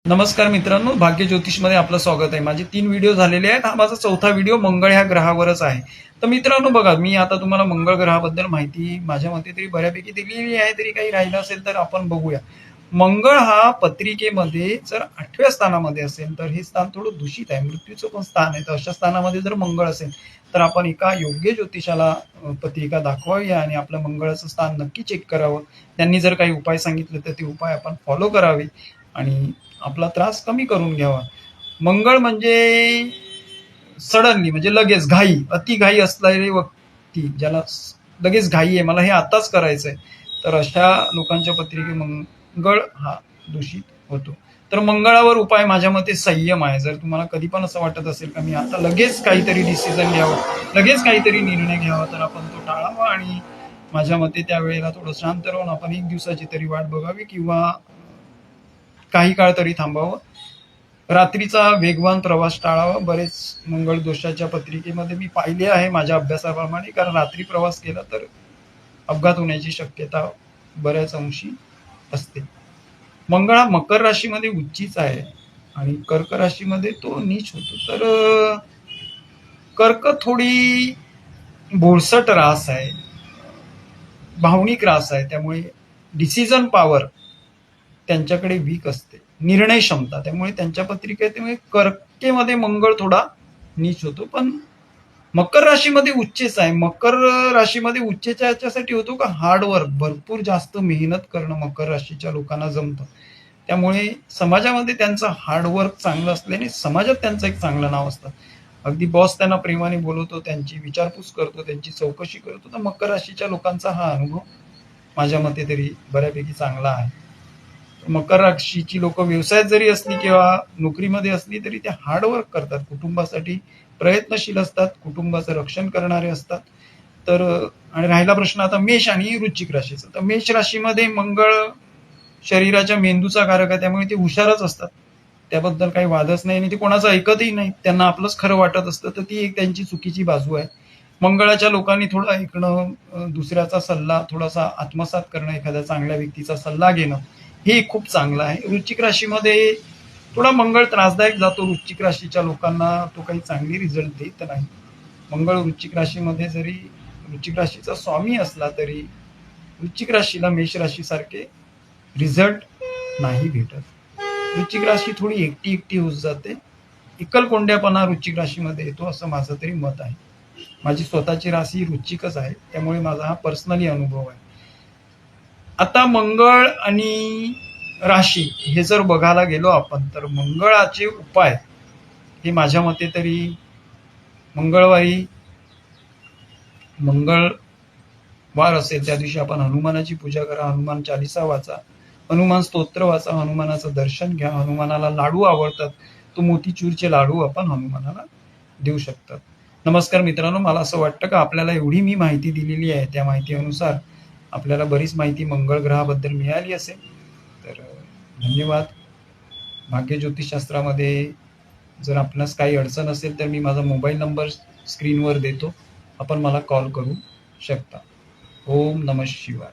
नमस्कार मित्रांनो, भाग्य ज्योतिषमध्ये आपलं स्वागत आहे. माझे 3 व्हिडिओ झालेले आहेत. हा माझा 4था व्हिडिओ मंगळ ह्या ग्रहावरच आहे. तर मित्रांनो बघा, मी आता तुम्हाला मंगळ ग्रहाबद्दल माहिती माझ्या मते तरी बऱ्यापैकी दिलेली आहे. तरी काही राहिलं असेल तर आपण बघूया. मंगळ हा पत्रिकेमध्ये जर 8व्या स्थानामध्ये असेल तर हे स्थान थोडं दूषित आहे. मृत्यूचं पण स्थान आहे. तर अशा स्थानामध्ये जर मंगळ असेल तर आपण एका योग्य ज्योतिषाला पत्रिका दाखवावी आणि आपलं मंगळाचं स्थान नक्की चेक करावं. त्यांनी जर काही उपाय सांगितले तर ते उपाय आपण फॉलो करावे आणि आपला त्रास कमी करून घ्यावा. मंगळ म्हणजे सडनली म्हणजे लगेच घाई, अति घाई असलेली व्यक्ती ज्याला लगेच घाई आहे, मला हे आताच करायचंय, तर अशा लोकांच्या पत्रिके मंगळ हा दूषित होतो. तर मंगळावर उपाय माझ्या मते संयम आहे. जर तुम्हाला कधी पण असं वाटत असेल का मी आता लगेच काहीतरी डिसिजन घ्यावं, लगेच काहीतरी निर्णय घ्यावा, तर आपण तो टाळावा आणि माझ्या मते त्यावेळेला थोडं शांत राहून आपण 1 दिवसाची तरी वाट बघावी किंवा काही काळ तरी थांबावं. रात्रीचा वेगवान प्रवास टाळावा. बरेच मंगळ दोषाच्या पत्रिकेमध्ये मी पाहिले आहे माझ्या अभ्यासाप्रमाणे, कारण रात्री प्रवास केला तर अपघात होण्याची शक्यता बऱ्याच अंशी असते. मंगळ हा मकर राशीमध्ये उच्चीच आहे आणि कर्क राशीमध्ये तो नीच होतो. तर कर्क थोडी बोळसट रास आहे, भावनिक रास आहे, त्यामुळे डिसिजन पॉवर त्यांच्याकडे वीक असते, निर्णय क्षमता. त्यामुळे त्यांच्या पत्रिकेत कर्केमध्ये मंगळ थोडा नीच होतो. पण मकर राशीमध्ये उच्चच आहे. मकर राशीमध्ये उच्चच्या याच्यासाठी होतो का हार्डवर्क, भरपूर जास्त मेहनत करणं मकर राशीच्या लोकांना जमतं. त्यामुळे समाजामध्ये त्यांचं हार्डवर्क चांगलं असल्याने समाजात त्यांचं एक चांगलं नाव असतं. अगदी बॉस त्यांना प्रेमाने बोलवतो, त्यांची विचारपूस करतो, त्यांची चौकशी करतो. तर मकर राशीच्या लोकांचा हा अनुभव माझ्या मते तरी बऱ्यापैकी चांगला आहे. मकर राशीची लोक व्यवसायात जरी असली किंवा नोकरीमध्ये असली तरी ते हार्डवर्क करतात, कुटुंबासाठी प्रयत्नशील असतात, कुटुंबाचं रक्षण करणारे असतात. तर आणि राहिला प्रश्न आता मेष आणि वृश्चिक राशीचा, तर मेष राशीमध्ये मंगळ शरीराच्या मेंदूचा कारक आहे, त्यामुळे ते हुशारच असतात, त्याबद्दल काही वादच नाही आणि ते कोणाचं ऐकतही नाही, त्यांना आपलंच खरं वाटत असतं. तर ती एक त्यांची चुकीची बाजू आहे. मंगळाच्या लोकांनी थोडं ऐकणं, दुसऱ्याचा सल्ला थोडासा आत्मसात करणं, एखाद्या चांगल्या व्यक्तीचा सल्ला घेणं, हे खूप चांगलं आहे. वृश्चिक राशीमध्ये थोडा मंगळ त्रासदायक जातो. वृश्चिक राशीच्या लोकांना तो काही चांगली रिझल्ट देत नाही. मंगळ वृश्चिक राशीमध्ये जरी वृश्चिक राशीचा स्वामी असला तरी वृश्चिक राशीला मेष राशीसारखे रिझल्ट नाही भेटत. वृश्चिक राशी थोडी एकटी एकटी होत जाते, एकलकोंड्यापणा वृश्चिक राशीमध्ये येतो, असं माझं तरी मत आहे. माझी स्वतःची राशी वृश्चिकच आहे, त्यामुळे माझा हा पर्सनली अनुभव आहे. आता मंगळ आणि राशी हे जर बघायला गेलो आपण, तर मंगळाचे उपाय हे माझ्या मते तरी मंगळवारी, मंगळवार असेल त्या दिवशी आपण हनुमानाची पूजा करा, हनुमान चालिसा वाचा, हनुमान स्तोत्र वाचा, हनुमानाचं दर्शन घ्या. हनुमानाला लाडू आवडतात, तो मोतीचूरचे लाडू आपण हनुमानाला देऊ शकतात. नमस्कार मित्रांनो, मला असं वाटतं का आपल्याला एवढी मी माहिती दिलेली आहे, त्या माहितीनुसार आपल्याला बरीच माहिती मंगळ ग्रहाबद्दल मिळाली असेल. तर धन्यवाद. भाग्य ज्योतिषशास्त्रामध्ये जर आपणास काही अडचण असेल तर मी माझा मोबाईल नंबर स्क्रीनवर देतो, आपण मला कॉल करू शकता. ओम नमः शिवाय.